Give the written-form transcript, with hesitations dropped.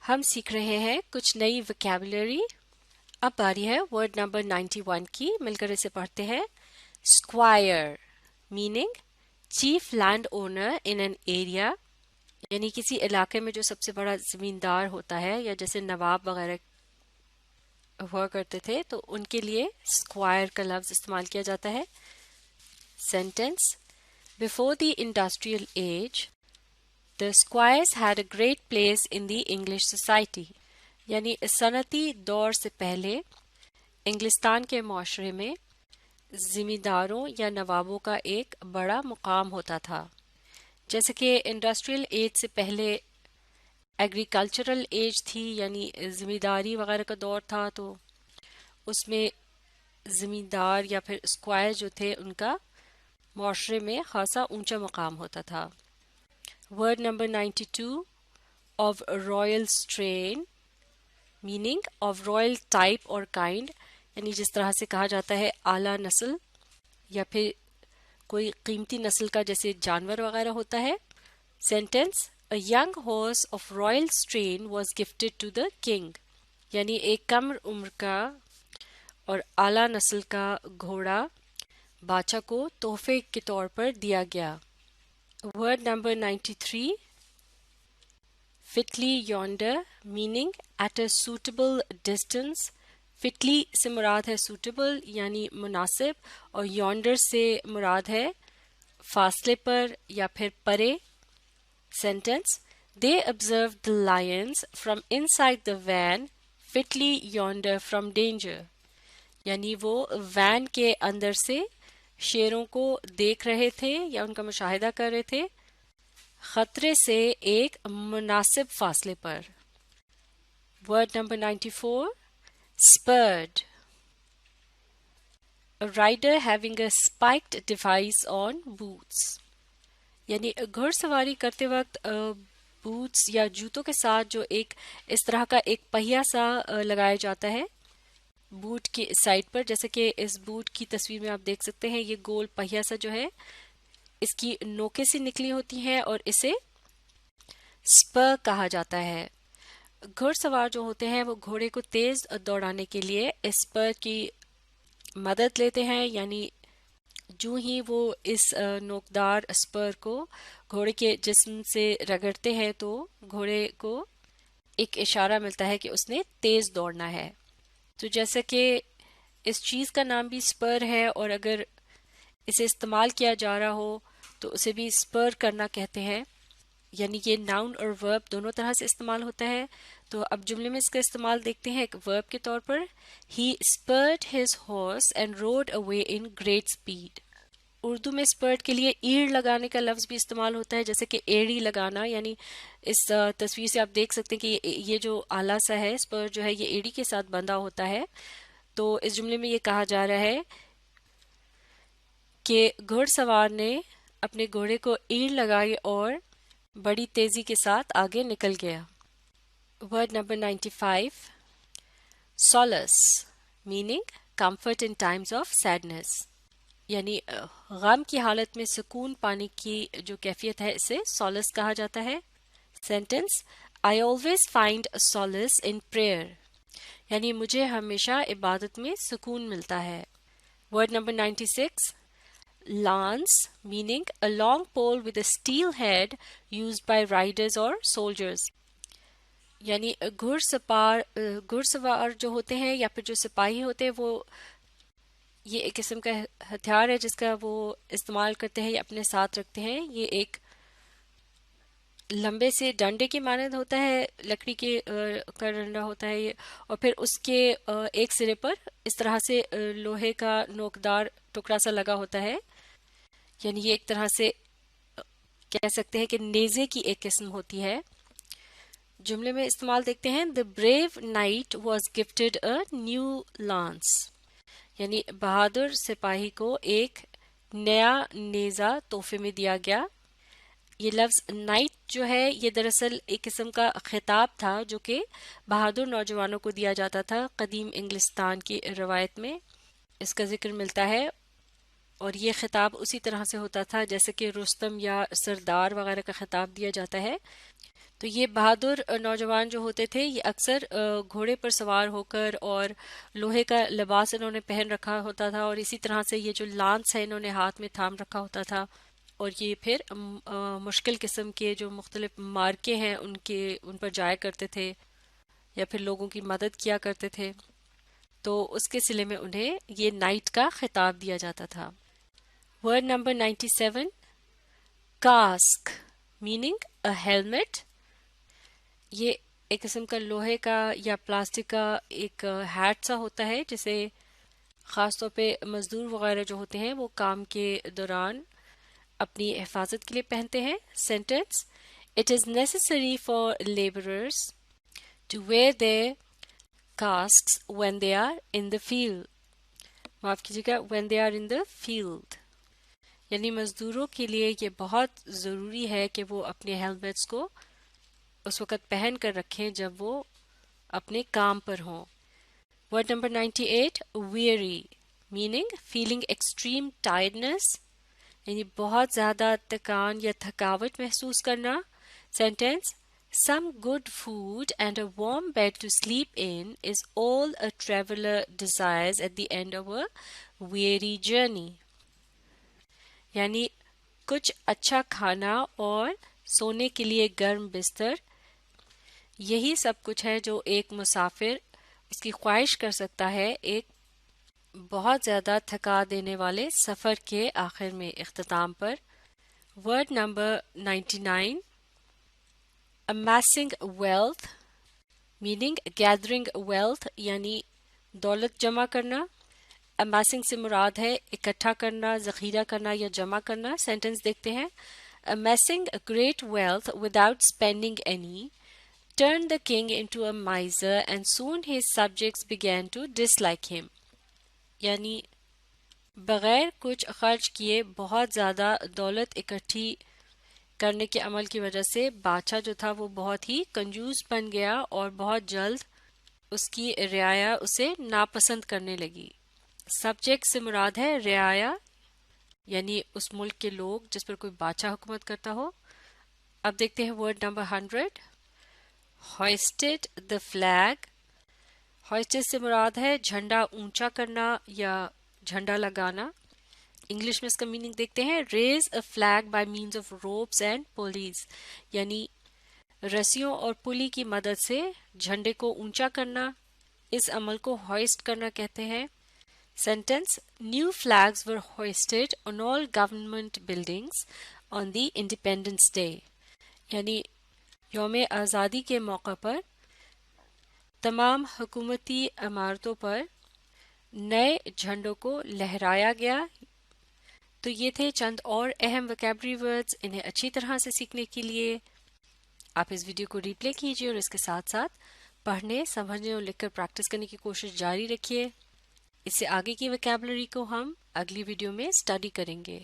ہم سیکھ رہے ہیں کچھ نئی ویکیبلری. اب باری ہے ورڈ نمبر 91 کی. مل کر اسے پڑھتے ہیں. Squire meaning chief landowner in an area, یعنی کسی علاقے میں جو سب سے بڑا زمیندار ہوتا ہے یا جیسے نواب وغیرہ ہوا کرتے تھے تو ان کے لیے اسکوائر کا لفظ استعمال کیا جاتا ہے. Sentence: before the industrial age the squires had a great place in the English society. یعنی صنعتی دور سے پہلے انگلستان کے معاشرے میں زمینداروں یا نوابوں کا ایک بڑا مقام ہوتا تھا. جیسے کہ انڈسٹریل ایج سے پہلے ایگریکلچرل ایج تھی، یعنی زمینداری وغیرہ کا دور تھا، تو اس میں زمیندار یا پھر اسکوائر جو تھے ان کا معاشرے میں خاصا اونچا مقام ہوتا تھا. Word number 92 of royal strain meaning of royal type or kind، یعنی جس طرح سے کہا جاتا ہے اعلیٰ نسل یا پھر کوئی قیمتی نسل کا جیسے جانور وغیرہ ہوتا ہے. Sentence: A young horse of royal strain was gifted to the king. یعنی ایک کم عمر کا اور اعلیٰ نسل کا گھوڑا بادشاہ کو تحفے کے طور پر دیا گیا. Word number 93 fitly yonder meaning at a suitable distance. fitly سے مراد ہے suitable یعنی مناسب، اور yonder سے مراد ہے فاصلے پر یا پھر پرے. sentence: they observed the lions from inside the van fitly yonder from danger. یعنی وہ وین کے اندر سے شیروں کو دیکھ رہے تھے یا ان کا مشاہدہ کر رہے تھے خطرے سے ایک مناسب فاصلے پر. Word number 94 spurred a rider having a spiked device on boots. یعنی گھڑ سواری کرتے وقت بوٹس یا جوتوں کے ساتھ جو ایک اس طرح کا ایک پہیا سا لگایا جاتا ہے بوٹ کی سائڈ پر. جیسے کہ اس بوٹ کی تصویر میں آپ دیکھ سکتے ہیں یہ گول پہیا سا جو ہے اس کی نوکیں سے نکلی ہوتی ہیں اور اسے سپر کہا جاتا ہے. گھڑ سوار جو ہوتے ہیں وہ گھوڑے کو تیز دوڑانے کے لیے اس سپر کی مدد لیتے ہیں. یعنی جو ہی وہ اس نوکدار سپر کو گھوڑے کے جسم سے رگڑتے ہیں تو گھوڑے کو ایک اشارہ ملتا ہے کہ اس نے تیز دوڑنا ہے. تو جیسا کہ اس چیز کا نام بھی سپر ہے اور اگر اسے استعمال کیا جا رہا ہو تو اسے بھی سپر کرنا کہتے ہیں. یعنی یہ ناؤن اور ورب دونوں طرح سے استعمال ہوتا ہے. تو اب جملے میں اس کا استعمال دیکھتے ہیں ایک ورب کے طور پر. He spurred his horse and rode away in great speed. Urdu میں اسپرٹ کے لیے ایڑ لگانے کا لفظ بھی استعمال ہوتا ہے، جیسے کہ ایڑی لگانا. یعنی اس تصویر سے آپ دیکھ سکتے ہیں کہ یہ جو آلہ سا ہے اسپرٹ جو ہے یہ ایڑی کے ساتھ بندھا ہوتا ہے. تو اس جملے میں یہ کہا جا رہا ہے کہ گھڑ سوار نے اپنے گھوڑے کو ایڑ لگائی اور بڑی تیزی کے ساتھ آگے نکل گیا. Word number 95 solace meaning comfort in times of sadness. یعنی غم کی حالت میں سکون پانے کی جو کیفیت ہے اسے solace کہا جاتا ہے. Sentence: I always find solace in prayer. یعنی مجھے ہمیشہ عبادت میں سکون ملتا ہے. Word number 96 lance meaning a long pole with a steel head used by riders or soldiers. یعنی گھڑ سوار جو ہوتے ہیں یا پھر جو سپاہی ہوتے ہیں وہ یہ ایک قسم کا ہتھیار ہے جس کا وہ استعمال کرتے ہیں یا اپنے ساتھ رکھتے ہیں. یہ ایک لمبے سے ڈنڈے کی مانند ہوتا ہے، لکڑی کے کا ڈنڈا ہوتا ہے یہ، اور پھر اس کے ایک سرے پر اس طرح سے لوہے کا نوکدار ٹکڑا سا لگا ہوتا ہے. یعنی یہ ایک طرح سے کہہ سکتے ہیں کہ نیزے کی ایک قسم ہوتی ہے. جملے میں استعمال دیکھتے ہیں. The brave knight was gifted a new lance. یعنی بہادر سپاہی کو ایک نیا نیزہ تحفے میں دیا گیا. یہ لفظ نائٹ جو ہے یہ دراصل ایک قسم کا خطاب تھا جو کہ بہادر نوجوانوں کو دیا جاتا تھا. قدیم انگلستان کی روایت میں اس کا ذکر ملتا ہے اور یہ خطاب اسی طرح سے ہوتا تھا جیسے کہ رستم یا سردار وغیرہ کا خطاب دیا جاتا ہے. تو یہ بہادر نوجوان جو ہوتے تھے یہ اکثر گھوڑے پر سوار ہو کر اور لوہے کا لباس انہوں نے پہن رکھا ہوتا تھا، اور اسی طرح سے یہ جو لانس ہے انہوں نے ہاتھ میں تھام رکھا ہوتا تھا، اور یہ پھر مشکل قسم کے جو مختلف مارکے ہیں ان پر جایا کرتے تھے یا پھر لوگوں کی مدد کیا کرتے تھے، تو اس کے صلے میں انہیں یہ نائٹ کا خطاب دیا جاتا تھا۔ ورڈ نمبر 97، کاسک میننگ اے ہیلمٹ۔ یہ ایک قسم کا لوہے کا یا پلاسٹک کا ایک ہیٹ سا ہوتا ہے جسے خاص طور پہ مزدور وغیرہ جو ہوتے ہیں وہ کام کے دوران اپنی حفاظت کے لیے پہنتے ہیں۔ Sentence, it is necessary for labourers to wear their casks when they are in the field۔ معاف کیجیے گا، when they are in the field، یعنی مزدوروں کے لیے یہ بہت ضروری ہے کہ وہ اپنے ہیلمٹس کو اس وقت پہن کر رکھیں جب وہ اپنے کام پر ہوں۔ Word number 98، weary meaning feeling extreme tiredness, یعنی بہت زیادہ تکان یا تھکاوٹ محسوس کرنا۔ Sentence, some good food and a warm bed to sleep in is all a traveler desires at the end of a weary journey۔ یعنی کچھ اچھا کھانا اور سونے کے لیے گرم بستر، یہی سب کچھ ہے جو ایک مسافر اس کی خواہش کر سکتا ہے ایک بہت زیادہ تھکا دینے والے سفر کے آخر میں، اختتام پر۔ Word number 99، amassing wealth meaning gathering wealth یعنی دولت جمع کرنا۔ amassing سے مراد ہے اکٹھا کرنا، ذخیرہ کرنا یا جمع کرنا۔ سینٹنس دیکھتے ہیں، amassing a great wealth without spending any turned the king into a miser and soon his subjects began to dislike him۔ یعنی بغیر کچھ خرچ کیے بہت زیادہ دولت اکٹھی کرنے کے عمل کی وجہ سے بادشاہ جو تھا وہ بہت ہی کنجوس بن گیا اور بہت جلد اس کی رعایا اسے ناپسند کرنے لگی۔ سبجیکٹ سے مراد ہے رعایا، یعنی اس ملک کے لوگ جس پر کوئی بادشاہ حکومت کرتا ہو۔ اب دیکھتے ہیں word number 100، hoisted the flag۔ hoisted سے مراد ہے جھنڈا اونچا کرنا یا جھنڈا لگانا۔ انگلش میں اس کا میننگ دیکھتے ہیں، raise a flag by means of ropes and pulleys, یعنی رسیوں اور پلی کی مدد سے جھنڈے کو اونچا کرنا، اس عمل کو ہوئسٹ کرنا کہتے ہیں۔ سینٹینس، نیو فلیگز ور ہوئسٹڈ آن آل گورنمنٹ بلڈنگز آن دی انڈیپینڈنس ڈے، یعنی یوم آزادی کے موقع پر تمام حکومتی عمارتوں پر نئے جھنڈوں کو لہرایا گیا۔ تو یہ تھے چند اور اہم ویکیبلری ورڈز، انہیں اچھی طرح سے سیکھنے کے لیے آپ اس ویڈیو کو ریپلے کیجیے اور اس کے ساتھ ساتھ پڑھنے، سمجھنے اور لکھ کر پریکٹس کرنے کی کوشش جاری رکھیے۔ اس سے آگے کی ویکیبلری کو ہم اگلی ویڈیو میں اسٹڈی کریں گے۔